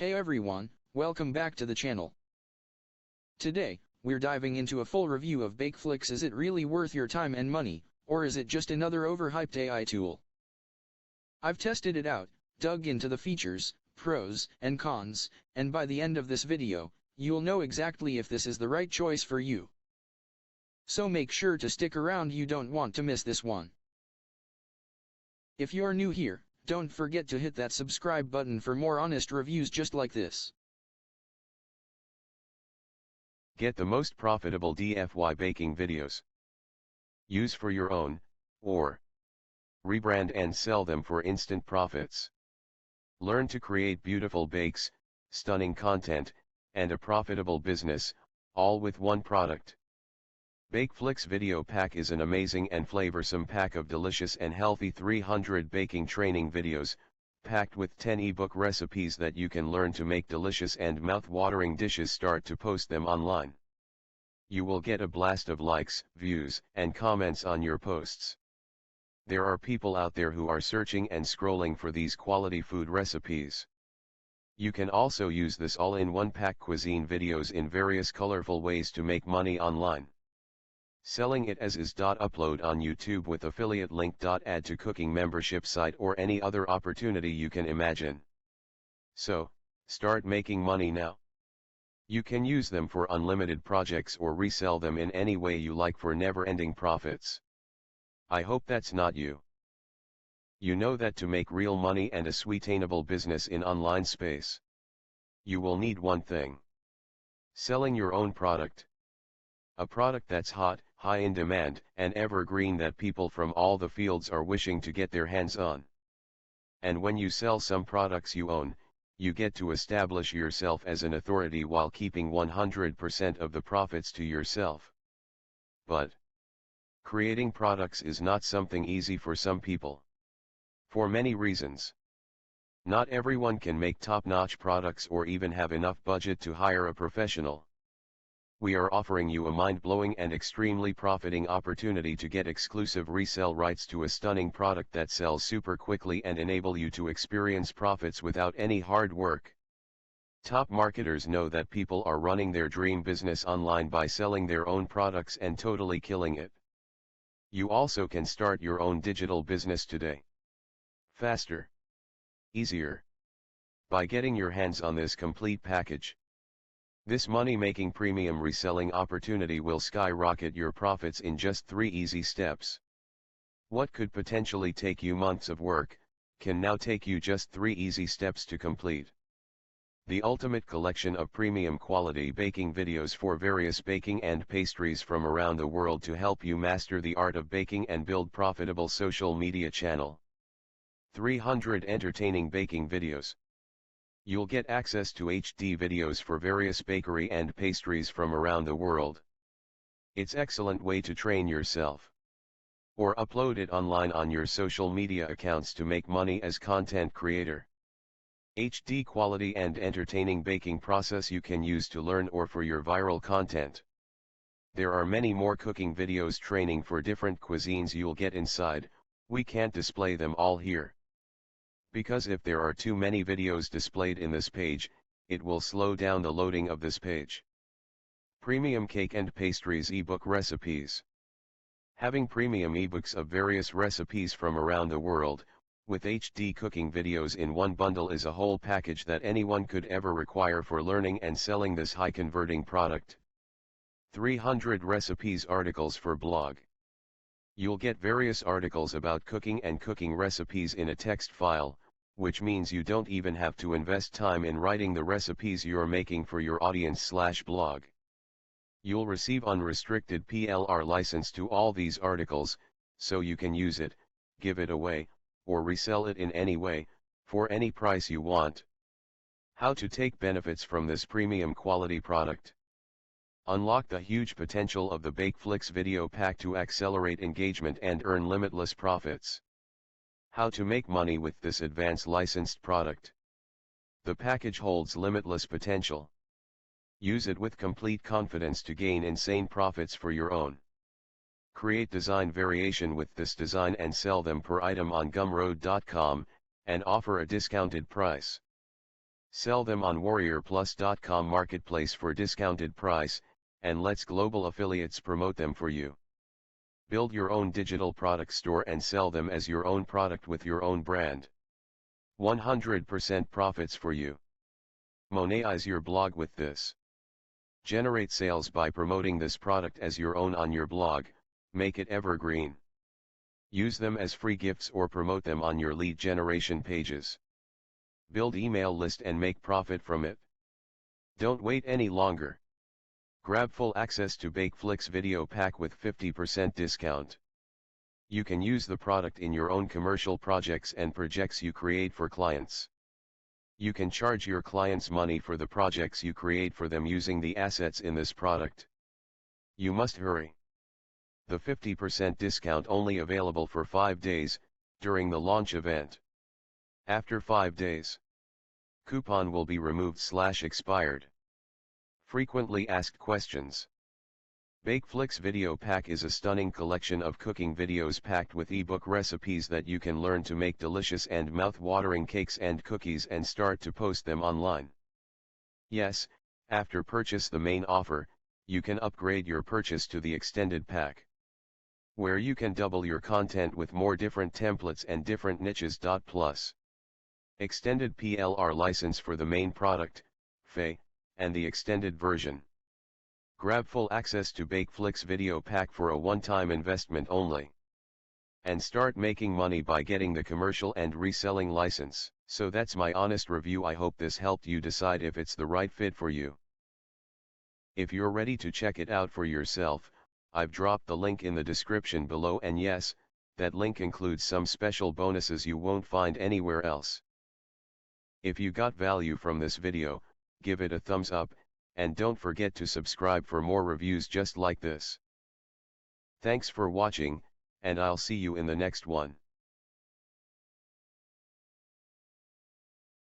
Hey everyone, welcome back to the channel. Today, we're diving into a full review of BakeFlix. Is it really worth your time and money, or is it just another overhyped AI tool? I've tested it out, dug into the features, pros and cons, and by the end of this video, you'll know exactly if this is the right choice for you. So make sure to stick around, you don't want to miss this one. If you're new here, don't forget to hit that subscribe button for more honest reviews just like this. Get the most profitable DIY baking videos. Use for your own, or rebrand and sell them for instant profits. Learn to create beautiful bakes, stunning content, and a profitable business, all with one product. BakeFlix Video Pack is an amazing and flavorsome pack of delicious and healthy 300 baking training videos, packed with 10 ebook recipes that you can learn to make delicious and mouth-watering dishes. Start to post them online. You will get a blast of likes, views, and comments on your posts. There are people out there who are searching and scrolling for these quality food recipes. You can also use this all-in-one pack cuisine videos in various colorful ways to make money online. Selling it as is. Upload on YouTube with affiliate link. Add to cooking membership site or any other opportunity you can imagine. So, start making money now. You can use them for unlimited projects or resell them in any way you like for never-ending profits. I hope that's not you. You know that to make real money and a sweetainable business in online space, you will need one thing: selling your own product. A product that's hot, high in demand, and evergreen that people from all the fields are wishing to get their hands on. And when you sell some products you own, you get to establish yourself as an authority while keeping 100% of the profits to yourself. But creating products is not something easy for some people. For many reasons. Not everyone can make top-notch products or even have enough budget to hire a professional. We are offering you a mind-blowing and extremely profiting opportunity to get exclusive resell rights to a stunning product that sells super quickly and enable you to experience profits without any hard work. Top marketers know that people are running their dream business online by selling their own products and totally killing it. You also can start your own digital business today. Faster. Easier. By getting your hands on this complete package. This money-making premium reselling opportunity will skyrocket your profits in just 3 easy steps. What could potentially take you months of work, can now take you just 3 easy steps to complete. The ultimate collection of premium quality baking videos for various baking and pastries from around the world to help you master the art of baking and build profitable social media channel. 300 entertaining baking videos. You'll get access to HD videos for various bakery and pastries from around the world. It's an excellent way to train yourself. Or upload it online on your social media accounts to make money as content creator. HD quality and entertaining baking process you can use to learn or for your viral content. There are many more cooking videos training for different cuisines you'll get inside. We can't display them all here. Because if there are too many videos displayed in this page, it will slow down the loading of this page. Premium cake and pastries ebook recipes. Having premium ebooks of various recipes from around the world, with HD cooking videos in one bundle is a whole package that anyone could ever require for learning and selling this high-converting product. 300 recipes articles for blog. You'll get various articles about cooking and cooking recipes in a text file, which means you don't even have to invest time in writing the recipes you're making for your audience/blog. You'll receive unrestricted PLR license to all these articles, so you can use it, give it away, or resell it in any way, for any price you want. How to take benefits from this premium quality product. Unlock the huge potential of the BakeFlix video pack to accelerate engagement and earn limitless profits. How to make money with this advanced licensed product. The package holds limitless potential. Use it with complete confidence to gain insane profits for your own. Create design variation with this design and sell them per item on Gumroad.com, and offer a discounted price. Sell them on warriorplus.com marketplace for discounted price, and let's global affiliates promote them for you. Build your own digital product store and sell them as your own product with your own brand. 100% profits for you. Monetize your blog with this. Generate sales by promoting this product as your own on your blog, make it evergreen. Use them as free gifts or promote them on your lead generation pages. Build email list and make profit from it. Don't wait any longer. Grab full access to BakeFlix video pack with 50% discount. You can use the product in your own commercial projects and projects you create for clients. You can charge your clients money for the projects you create for them using the assets in this product. You must hurry. The 50% discount only available for 5 days, during the launch event. After 5 days, coupon will be removed/expired. Frequently asked questions. BakeFlix Video Pack is a stunning collection of cooking videos packed with ebook recipes that you can learn to make delicious and mouth-watering cakes and cookies and start to post them online. Yes, after purchase the main offer, you can upgrade your purchase to the extended pack, where you can double your content with more different templates and different niches. Plus extended PLR license for the main product, FE, and the extended version. Grab full access to BakeFlix Video Pack for a one-time investment only. And start making money by getting the commercial and reselling license. So that's my honest review. I hope this helped you decide if it's the right fit for you. If you're ready to check it out for yourself, I've dropped the link in the description below, and yes, that link includes some special bonuses you won't find anywhere else. If you got value from this video, give it a thumbs up, and don't forget to subscribe for more reviews just like this. Thanks for watching, and I'll see you in the next one.